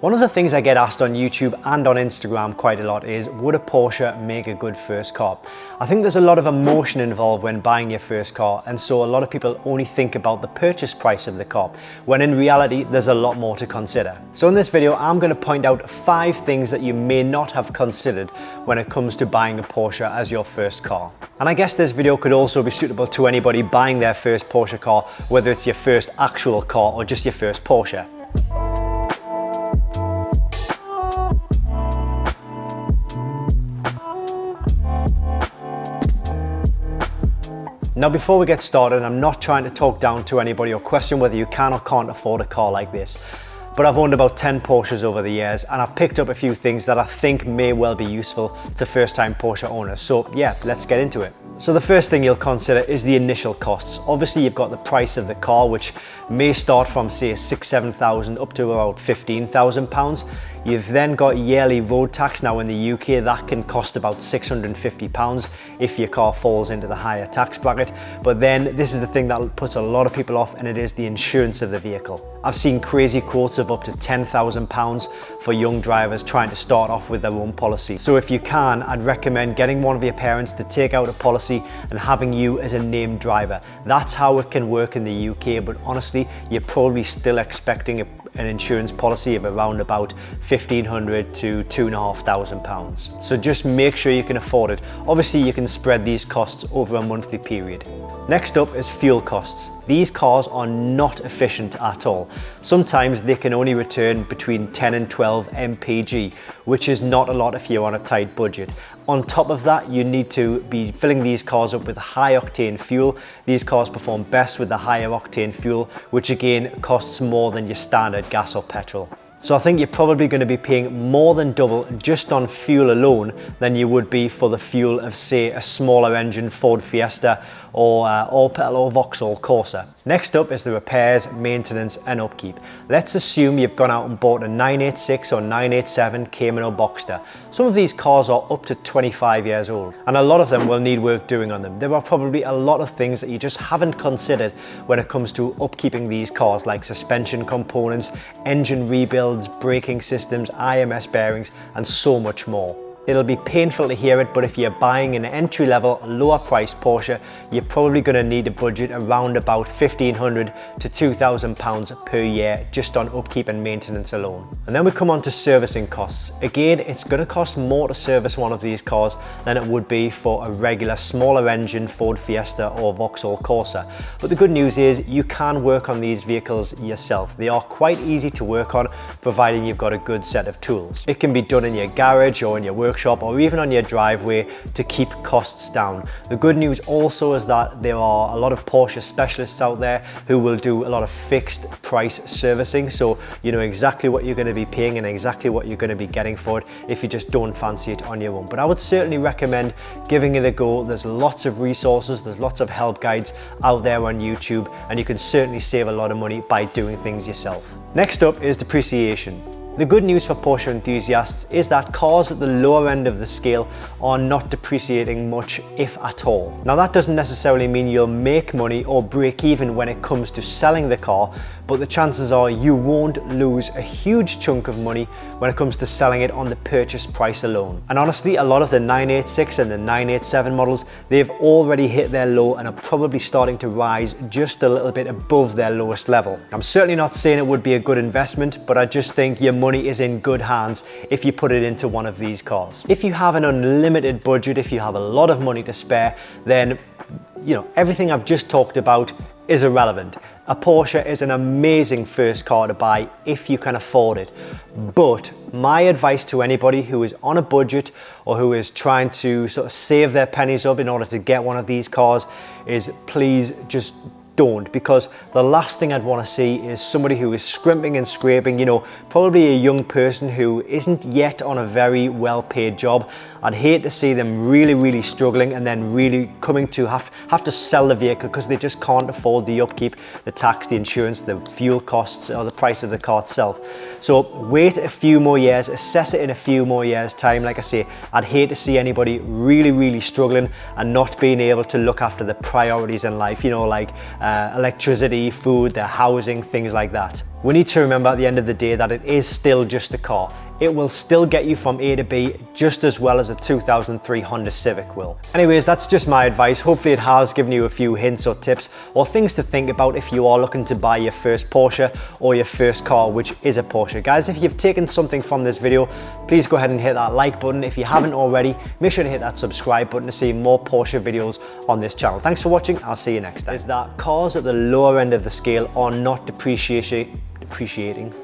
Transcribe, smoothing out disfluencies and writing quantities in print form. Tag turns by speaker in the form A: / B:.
A: One of the things I get asked on YouTube and on Instagram quite a lot is, would a Porsche make a good first car? I think there's a lot of emotion involved when buying your first car, and so a lot of people only think about the purchase price of the car, when in reality there's a lot more to consider. So in this video I'm going to point out 5 things that you may not have considered when it comes to buying a Porsche as your first car. And I guess this video could also be suitable to anybody buying their first Porsche car, whether it's your first actual car or just your first Porsche. Now before we get started, I'm not trying to talk down to anybody or question whether you can or can't afford a car like this. But I've owned about 10 Porsches over the years, and I've picked up a few things that I think may well be useful to first-time Porsche owners. So yeah, let's get into it. So the first thing you'll consider is the initial costs. Obviously you've got the price of the car, which may start from say 6,000–7,000 up to about £15,000. You've then got yearly road tax. Now in the UK that can cost about £650 if your car falls into the higher tax bracket. But then this is the thing that puts a lot of people off, and it is the insurance of the vehicle. I've seen crazy quotes of up to £10,000 for young drivers trying to start off with their own policy. So if you can, I'd recommend getting one of your parents to take out a policy and having you as a named driver. That's how it can work in the UK, but honestly, you're probably still expecting an insurance policy of around about £1,500 to £2,500. So just make sure you can afford it. Obviously you can spread these costs over a monthly period. Next up is fuel costs. These cars are not efficient at all. Sometimes they can only return between 10 and 12 mpg, which is not a lot if you're on a tight budget. On top of that, you need to be filling these cars up with high octane fuel. These cars perform best with the higher octane fuel, which again costs more than your standard gas or petrol. So I think you're probably going to be paying more than double just on fuel alone than you would be for the fuel of say a smaller engine Ford Fiesta or all-petrol or Vauxhall Corsa. Next up is the repairs, maintenance and upkeep. Let's assume you've gone out and bought a 986 or 987 Cayman or Boxster. Some of these cars are up to 25 years old, and a lot of them will need work doing on them. There are probably a lot of things that you just haven't considered when it comes to upkeeping these cars, like suspension components, engine rebuilds, braking systems, IMS bearings and so much more. It'll be painful to hear it, but if you're buying an entry-level, lower-priced Porsche, you're probably going to need a budget around about £1,500 to £2,000 per year just on upkeep and maintenance alone. And then we come on to servicing costs. Again, it's going to cost more to service one of these cars than it would be for a regular smaller engine Ford Fiesta or Vauxhall Corsa. But the good news is you can work on these vehicles yourself. They are quite easy to work on, providing you've got a good set of tools. It can be done in your garage or in your workshop or even on your driveway to keep costs down. The good news also is that there are a lot of Porsche specialists out there who will do a lot of fixed price servicing, so you know exactly what you're going to be paying and exactly what you're going to be getting for it if you just don't fancy it on your own. But I would certainly recommend giving it a go. There's lots of resources, there's lots of help guides out there on YouTube, and you can certainly save a lot of money by doing things yourself. Next up is depreciation. The good news for Porsche enthusiasts is that cars at the lower end of the scale are not depreciating much, if at all. Now that doesn't necessarily mean you'll make money or break even when it comes to selling the car, but the chances are you won't lose a huge chunk of money when it comes to selling it on the purchase price alone. And honestly, a lot of the 986 and the 987 models, they've already hit their low and are probably starting to rise just a little bit above their lowest level. I'm certainly not saying it would be a good investment, but I just think your money is in good hands if you put it into one of these cars. If you have an unlimited budget, if you have a lot of money to spare, then you know everything I've just talked about is irrelevant. A Porsche is an amazing first car to buy if you can afford it. But my advice to anybody who is on a budget or who is trying to sort of save their pennies up in order to get one of these cars is please just don't, because the last thing I'd want to see is somebody who is scrimping and scraping, you know, probably a young person who isn't yet on a very well-paid job. I'd hate to see them really struggling and then really coming to have to sell the vehicle because they just can't afford the upkeep, the tax, the insurance, the fuel costs, or the price of the car itself. So wait a few more years, assess it in a few more years time. Like I say, I'd hate to see anybody really struggling and not being able to look after the priorities in life, you know, like electricity, food, their housing, things like that. we need to remember at the end of the day that it is still just a car. It will still get you from A to B just as well as a 2003 Honda Civic will. Anyways, that's just my advice. Hopefully it has given you a few hints or tips or things to think about if you are looking to buy your first Porsche or your first car, which is a Porsche. Guys, if you've taken something from this video, please go ahead and hit that like button. If you haven't already, make sure to hit that subscribe button to see more Porsche videos on this channel. Thanks for watching. I'll see you next time. Is that cars at the lower end of the scale are not depreciating, depreciating.